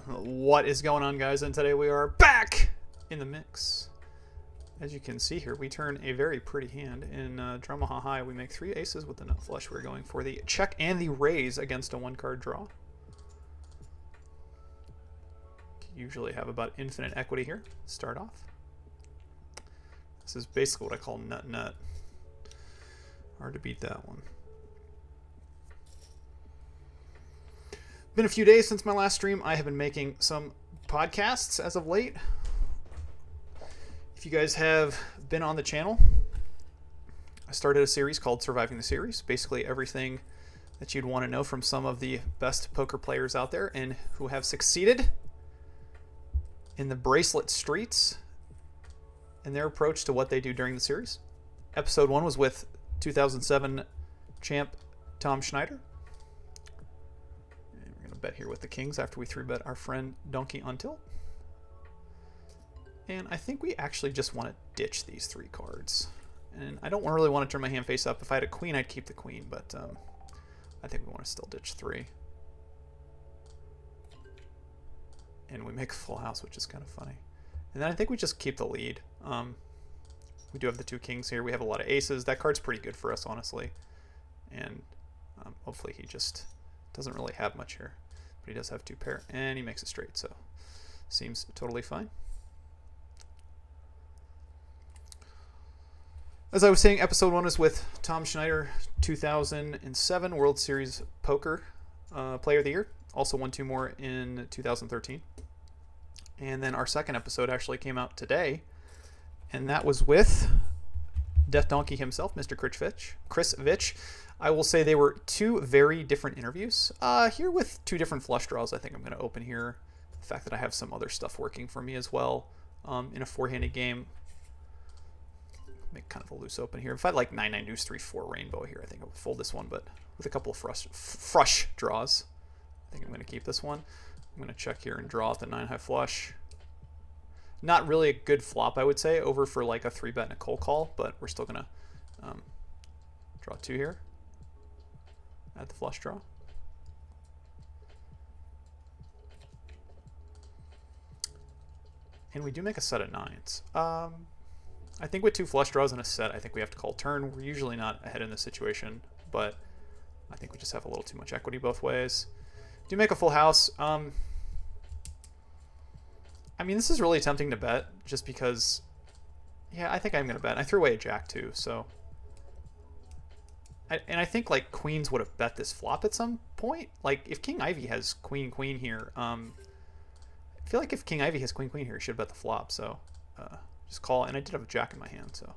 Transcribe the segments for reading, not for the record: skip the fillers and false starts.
What is going on, guys? And today we are back in the mix. As you can see here, we turn a very pretty hand. In Dramaha High, we make 3 aces with the nut flush. We're going for the check and the raise against a 1-card draw. Usually have about infinite equity here. Start off. This is basically what I call nut-nut. Hard to beat that one. Been a few days since my last stream. I have been making some podcasts as of late. If you guys have been on the channel, I started a series called Surviving the Series. Basically everything that you'd want to know from some of the best poker players out there and who have succeeded in the bracelet streets and their approach to what they do during the series. Episode 1 was with 2007 champ Tom Schneider. Bet here with the kings after we 3-bet our friend Donkey on tilt. And I think we actually just want to ditch these 3 cards. And I don't really want to turn my hand face up. If I had a queen, I'd keep the queen, but I think we want to still ditch 3. And we make a full house, which is kind of funny. And then I think we just keep the lead. We do have the 2 kings here. We have a lot of aces. That card's pretty good for us, honestly. And hopefully he just doesn't really have much here. But he does have 2 pair, and he makes it straight, so seems totally fine. As I was saying, episode 1 is with Tom Schneider, 2007 World Series Poker Player of the Year. Also won 2 more in 2013. And then our second episode actually came out today, and that was with Death Donkey himself, Mr. Chris Vitch. I will say they were 2 very different interviews. Here with 2 different flush draws, I think I'm going to open here. The fact that I have some other stuff working for me as well in a 4-handed game. Make kind of a loose open here. If I had like 9-9 deuce 3-4 rainbow here, I think I would fold this one. But with a couple of frush draws, I think I'm going to keep this one. I'm going to check here and draw at the 9 high flush. Not really a good flop, I would say, over for like a 3-bet and a cold call, but we're still going to draw 2 here. At the flush draw. And we do make a set of 9s. I think with 2 flush draws in a set, I think we have to call turn. We're usually not ahead in this situation, but I think we just have a little too much equity both ways. Do make a full house. I mean, this is really tempting to bet just because, yeah, I think I'm going to bet. I threw away a jack too, so. And I think like queens would have bet this flop at some point. Like if King Ivy has queen here, I feel like if King Ivy has queen here, he should bet the flop. So just call. And I did have a jack in my hand, so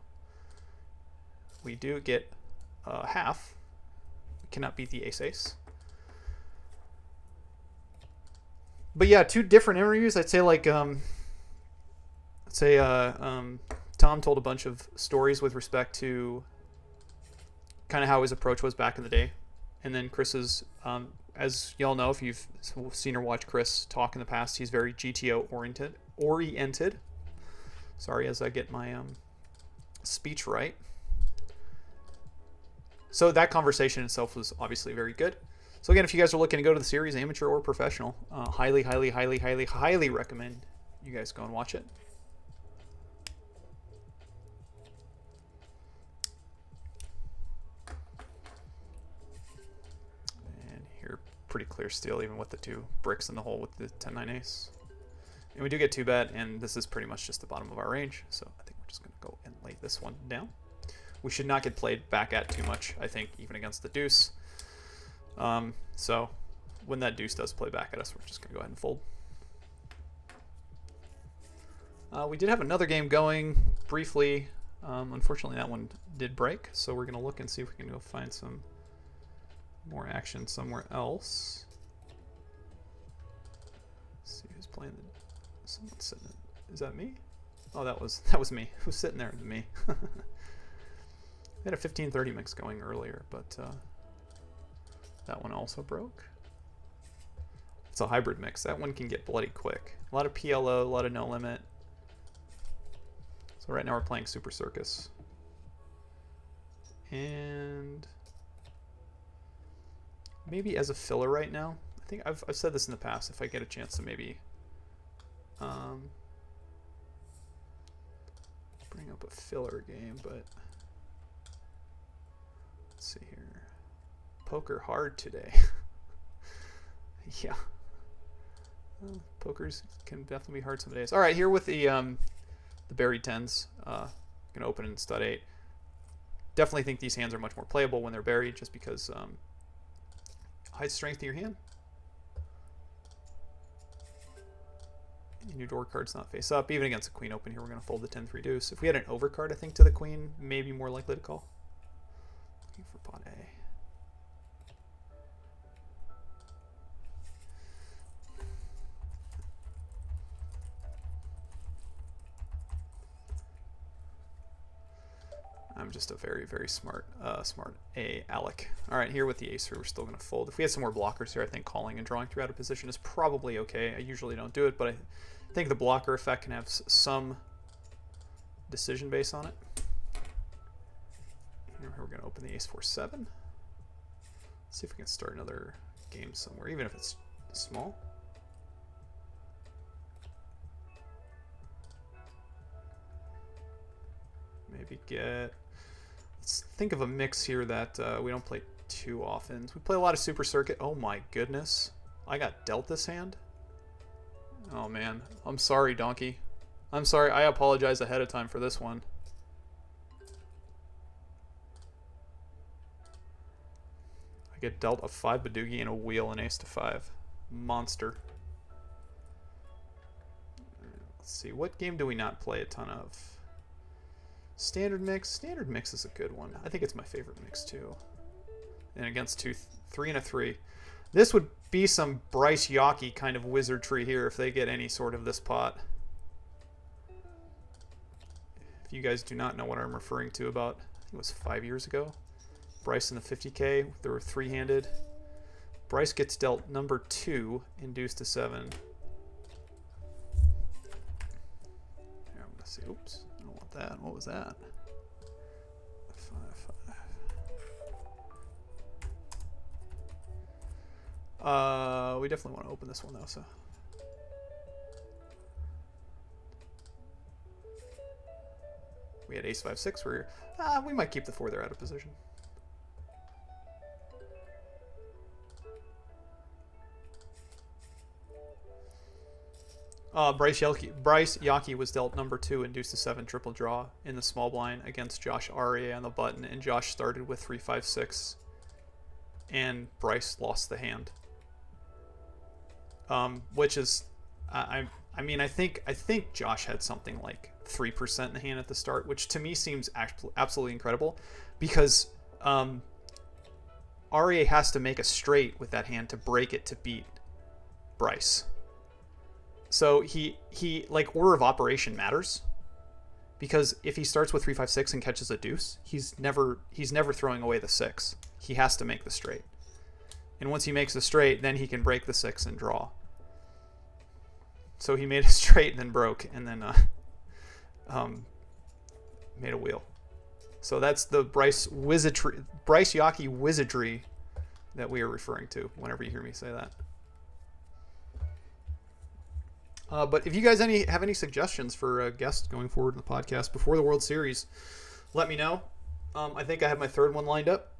we do get half. We cannot beat the ace. But yeah, 2 different interviews. I'd say like Tom told a bunch of stories with respect to kind of how his approach was back in the day. And then Chris's, as y'all know, if you've seen or watched Chris talk in the past, he's very GTO oriented. Sorry, as I get my speech right. So that conversation itself was obviously very good. So again, if you guys are looking to go to the series, amateur or professional, highly recommend you guys go and watch it. Pretty clear steal even with the 2 bricks in the hole with the 10-9 ace. And we do get 2-bet, and this is pretty much just the bottom of our range, so I think we're just going to go and lay this one down. We should not get played back at too much, I think, even against the deuce. So when that deuce does play back at us, we're just going to go ahead and fold. We did have another game going briefly. Unfortunately, that one did break, so we're going to look and see if we can go find some more action somewhere else. Let's see who's playing. Someone's sitting. Is that me? Oh, that was me. Who's sitting there? Me. We had a 15-30 mix going earlier, but that one also broke. It's a hybrid mix. That one can get bloody quick. A lot of PLO, a lot of no limit. So right now we're playing Super Circus. And maybe as a filler right now, I I think I've said this in the past. If I get a chance to maybe bring up a filler game, but let's see here. Poker hard today. Yeah. Well, pokers can definitely be hard some days. All right, here with the buried tens. Gonna open in stud 8. Definitely think these hands are much more playable when they're buried, just because high strength in your hand. And your door card's not face up. Even against a queen open here, we're gonna fold the 10-3 deuce. If we had an overcard, I think to the queen, maybe more likely to call. Looking for pot A. I'm just a very, very smart Alec. All right, here with the ace, we're still going to fold. If we had some more blockers here, I think calling and drawing through out of position is probably okay. I usually don't do it, but I think the blocker effect can have some decision base on it. Here we're going to open the ace 4-7. See if we can start another game somewhere, even if it's small. Maybe get... Let's think of a mix here that we don't play too often. We play a lot of Super Circuit. Oh my goodness. I got dealt this hand? Oh man. I'm sorry, Donkey. I'm sorry. I apologize ahead of time for this one. I get dealt a 5 Badugi and a wheel and ace to 5. Monster. Let's see. What game do we not play a ton of? Standard mix. Standard mix is a good one. I think it's my favorite mix too. And against 3 and a 3. This would be some Bryce Yockey kind of wizardry here if they get any sort of this pot. If you guys do not know what I'm referring to, about, I think it was 5 years ago. Bryce in the 50K, they were three-handed. Bryce gets dealt number 2 in deuce to 7. Here, I'm gonna see. Oops. That. What was that? 5-5. We definitely want to open this one though, so. We had ace 5-6 where we might keep the 4 there out of position. Bryce Yockey was dealt number 2 in deuce to 7 triple draw in the small blind against Josh Aria on the button, and Josh started with 3-5-6, and Bryce lost the hand. Which is, I mean, I think Josh had something like 3% in the hand at the start, which to me seems absolutely incredible, because Aria has to make a straight with that hand to break it to beat Bryce. So he like order of operation matters, because if he starts with 3-5-6 and catches a deuce, he's never throwing away the 6. He has to make the straight, and once he makes the straight, then he can break the 6 and draw. So he made a straight and then broke, and then made a wheel. So that's the Bryce Yockey wizardry that we are referring to whenever you hear me say that. But if you guys have any suggestions for guests going forward in the podcast before the World Series, let me know. I think I have my third one lined up.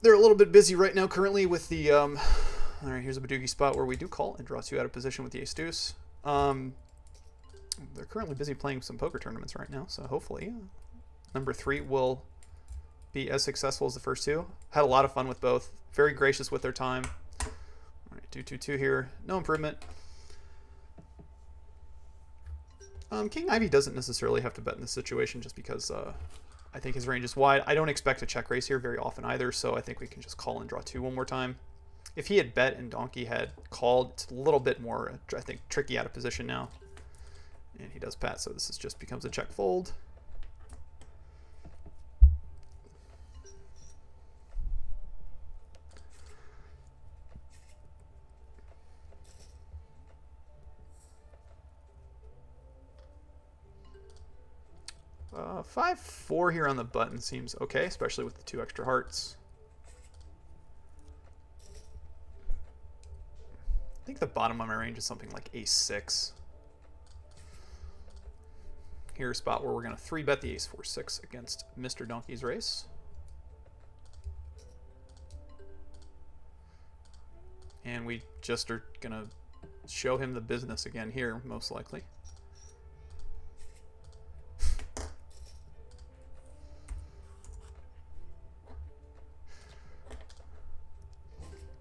They're a little bit busy right now currently with the... all right, here's a Badugi spot where we do call and draw 2 out of position with the ace deuce. They're currently busy playing some poker tournaments right now, so hopefully number 3 will be as successful as the first 2. Had a lot of fun with both. Very gracious with their time. All right, 2-2-2 here. No improvement. King Ivy doesn't necessarily have to bet in this situation just because I think his range is wide. I don't expect a check raise here very often either, so I think we can just call and draw 2 one more time. If he had bet and Donkey had called, it's a little bit more, I think, tricky out of position now. And he does pat, so this is just becomes a check fold. Uh, 5-4 here on the button seems okay, especially with the 2 extra hearts. think the bottom of my range is something like ace-6. Here's a spot where we're going to 3-bet the ace-4-6 against Mr. Donkey's Race. And we just are going to show him the business again here, most likely.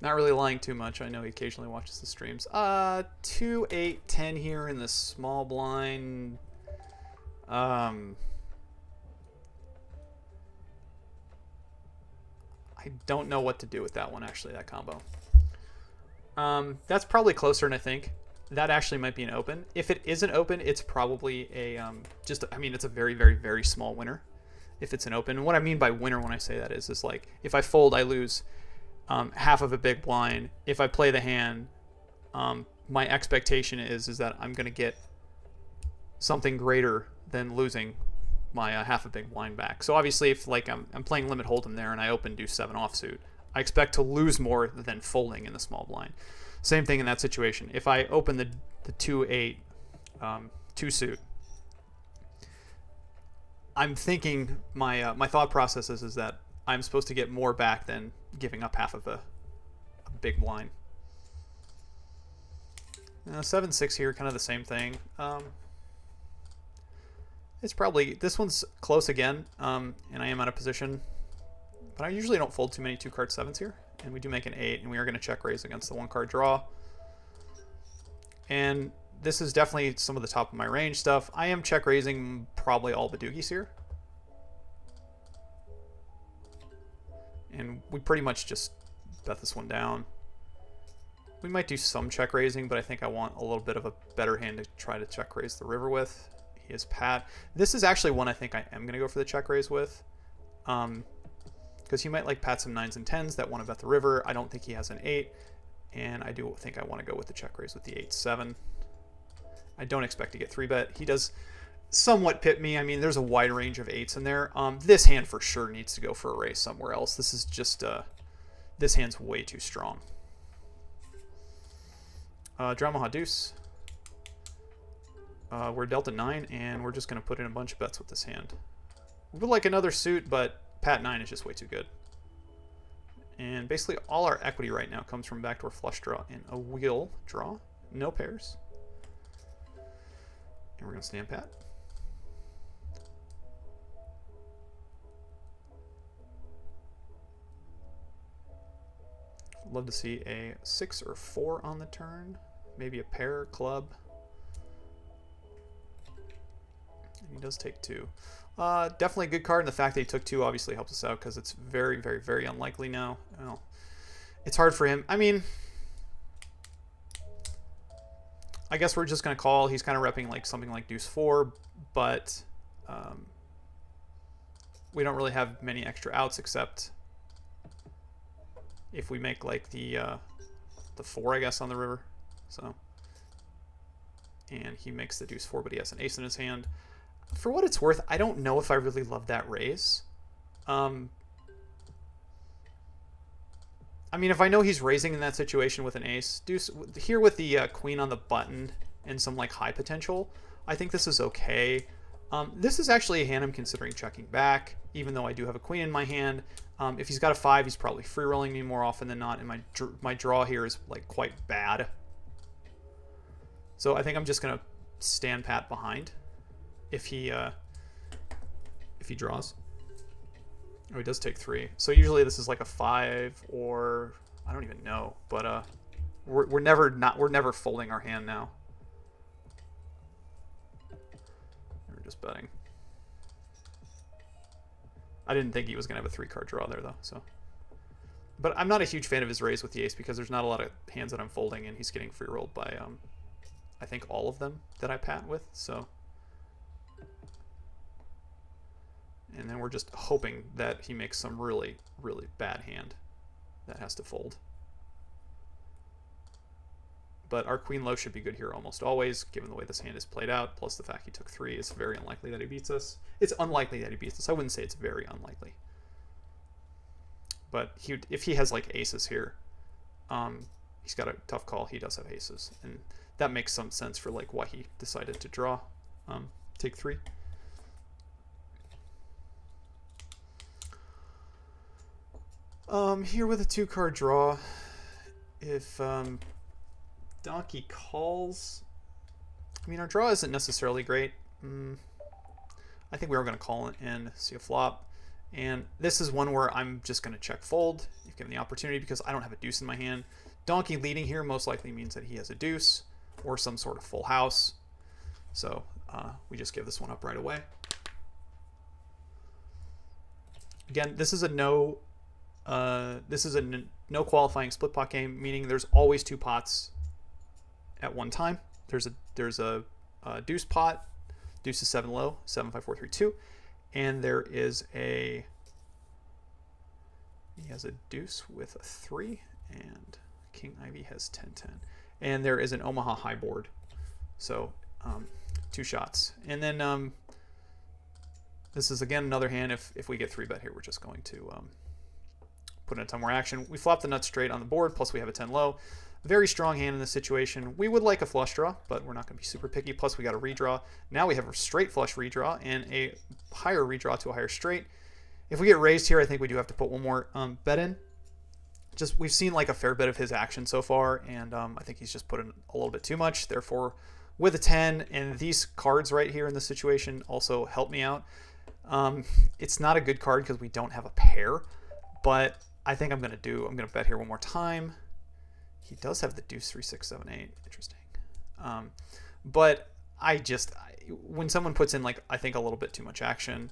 Not really lying too much. I know he occasionally watches the streams. 2, 8, 10 here in the small blind. I don't know what to do with that one, actually, that combo. That's probably closer than I think. That actually might be an open. If it isn't open, it's probably a, I mean, it's a very, very, very small winner if it's an open. And what I mean by winner when I say that is like, if I fold, I lose half of a big blind. If I play the hand, my expectation is that I'm going to get something greater than losing my half a big blind back. So obviously, if like I'm playing limit hold'em there and I open deuce 7 offsuit, I expect to lose more than folding in the small blind. Same thing in that situation. If I open the 2-8 2 suit, I'm thinking my thought process is that I'm supposed to get more back than giving up half of a big blind. 7-6 here, kind of the same thing. It's probably, this one's close again, and I am out of position. But I usually don't fold too many 2-card 7s here. And we do make an 8, and we are going to check raise against the 1-card draw. And this is definitely some of the top of my range stuff. I am check raising probably all the doogies here. And we pretty much just bet this one down. We might do some check raising, but I think I want a little bit of a better hand to try to check raise the river with. He is Pat. This is actually one I think I am going to go for the check raise with. Because he might like pat some 9s and 10s that want to bet the river. I don't think he has an 8. And I do think I want to go with the check raise with the 8-7. I don't expect to get 3-bet. He does somewhat pit me. I mean, there's a wide range of 8s in there. This hand for sure needs to go for a raise somewhere else. This is just, this hand's way too strong. Dramaha deuce. We're Delta 9, and we're just going to put in a bunch of bets with this hand. We would like another suit, but Pat 9 is just way too good. And basically all our equity right now comes from backdoor flush draw and a wheel draw. No pairs. And we're going to stand pat. Love to see a 6 or 4 on the turn. Maybe a pair, club. And he does take 2. Definitely a good card, and the fact that he took 2 obviously helps us out because it's very, very, very unlikely now. Well, it's hard for him. I mean, I guess we're just going to call. He's kind of repping like something like deuce 4, but we don't really have many extra outs except if we make like the 4, I guess, on the river. So, and he makes the deuce 4, but he has an ace in his hand. For what it's worth, I don't know if I really love that raise. I mean, if I know he's raising in that situation with an ace, deuce here with the queen on the button and some like high potential, I think this is okay. This is actually a hand I'm considering checking back, even though I do have a queen in my hand. If he's got a 5, he's probably free rolling me more often than not, and my draw here is like quite bad. So I think I'm just gonna stand pat behind if he draws. Oh, he does take 3. So usually this is like a 5 or I don't even know, but we're never folding our hand now. We're just betting. I didn't think he was gonna have a 3-card draw there though. So, but I'm not a huge fan of his raise with the ace because there's not a lot of hands that I'm folding, and he's getting free rolled by I think all of them that I pat with. So. And then we're just hoping that he makes some really, really bad hand that has to fold. But our queen low should be good here almost always, given the way this hand is played out, plus the fact he took 3. It's very unlikely that he beats us. It's unlikely that he beats us. I wouldn't say it's very unlikely. But if he has like aces here, he's got a tough call. He does have aces, and that makes some sense for like why he decided to draw. Take 3. Here with a 2-card draw, if Donkey calls, I mean, our draw isn't necessarily great. I think we are going to call and see a flop. And this is one where I'm just going to check fold, if given the opportunity, because I don't have a deuce in my hand. Donkey leading here most likely means that he has a deuce or some sort of full house. So we just give this one up right away. Again, this is a no qualifying split pot game, meaning there's always 2 pots at one time. There's a deuce pot, deuce is 7 low, 7 5 4 3 2, and there is he has a deuce with a 3, and King Ivy has 10 10, and there is an Omaha high board, so 2 shots, and then this is again another hand. If we get 3-bet here, we're just going to put in a ton more action. We flop the nuts straight on the board, plus we have a 10 low. Very strong hand in this situation. We would like a flush draw, but we're not going to be super picky. Plus we got a redraw. Now we have a straight flush redraw and a higher redraw to a higher straight. If we get raised here, I think we do have to put one more bet in. Just we've seen like a fair bit of his action so far, and I think he's just put in a little bit too much. Therefore, with a 10, and these cards right here in this situation also help me out. It's not a good card because we don't have a pair, but I think I'm going to bet here one more time. He does have the deuce 3 6 7 8. Interesting. But when someone puts in like I think a little bit too much action,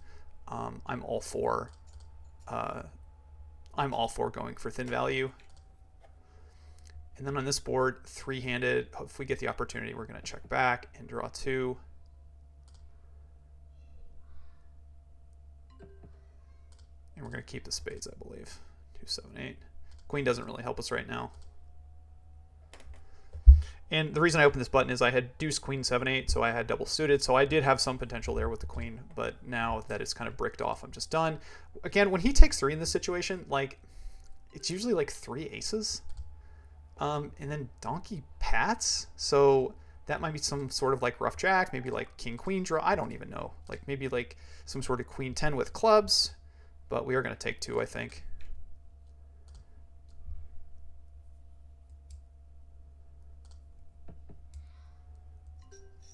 I'm all for going for thin value. And then on this board, 3-handed, if we get the opportunity, we're going to check back and draw 2. And we're going to keep the spades, I believe. 2 7 8. Queen doesn't really help us right now. And the reason I opened this button is I had deuce queen 7 8, so I had double suited, so I did have some potential there with the queen, but now that it's kind of bricked off, I'm just done. Again, when he takes 3 in this situation, like it's usually like 3 aces, and then donkey pats, so that might be some sort of like rough jack, maybe like king queen draw. I don't even know, like maybe like some sort of queen 10 with clubs, but we are going to take 2, I think.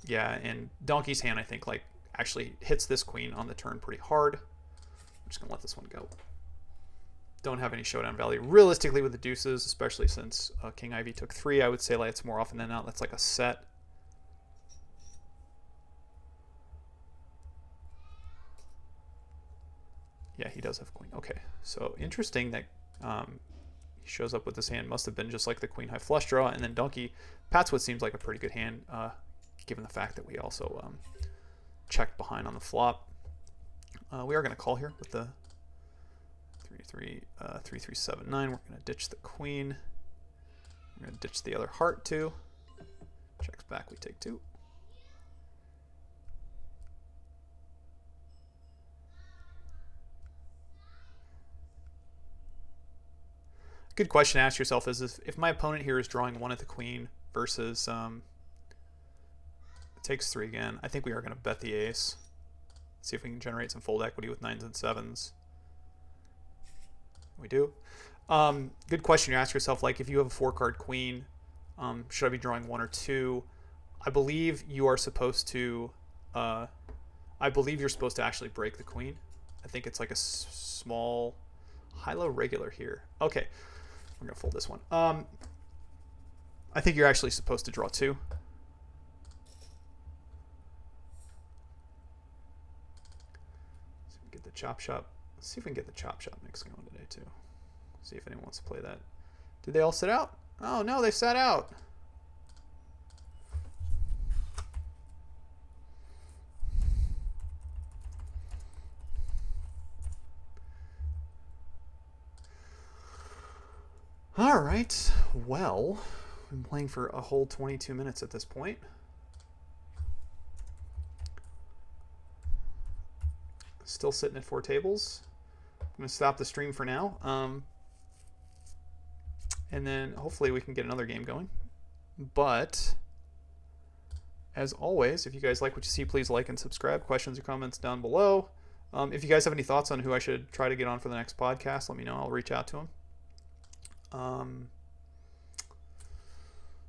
Yeah, and donkey's hand, I think, like actually hits this queen on the turn pretty hard. I'm just gonna let this one go. Don't have any showdown value realistically with the deuces, especially since King Ivy took 3. I would say like it's more often than not that's like a set. Yeah, he does have queen. Okay, so interesting that he shows up with this hand. Must have been just like the queen high flush draw, and then donkey pats what seems like a pretty good hand. Given the fact that we also checked behind on the flop. We are going to call here with the 3-3, 3-3-7-9. We're going to ditch the queen. We're going to ditch the other heart too. Checks back, we take 2. Good question to ask yourself is if my opponent here is drawing 1 at the queen versus takes 3 again. I think we are going to bet the ace. See if we can generate some fold equity with 9s and 7s. We do. Good question to ask yourself, like if you have a 4-card queen, should I be drawing 1 or 2? I believe you are supposed to you're supposed to actually break the queen. I think it's like a small high-low regular here. Okay, we're going to fold this one. I think you're actually supposed to draw 2. Get the chop shop. Let's see if we can get the chop shop mix going today too. See if anyone wants to play that. Did they all sit out? Oh no, they sat out. All right. Well, I've been playing for a whole 22 minutes at this point. Still sitting at 4 tables. I'm going to stop the stream for now. and then hopefully we can get another game going. But as always, if you guys like what you see, please like and subscribe. Questions or comments down below. If you guys have any thoughts on who I should try to get on for the next podcast, let me know. I'll reach out to them.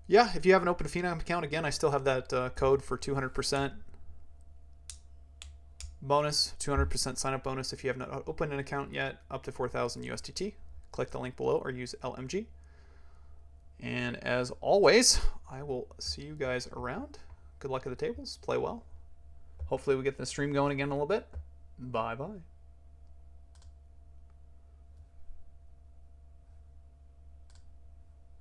Yeah, if you haven't opened a Phenom account, again, I still have that code for 200% bonus, 200% sign up bonus if you have not opened an account yet, up to 4,000 USDT. Click the link below or use LMG. And as always, I will see you guys around. Good luck at the tables. Play well. Hopefully we get the stream going again in a little bit. Bye-bye.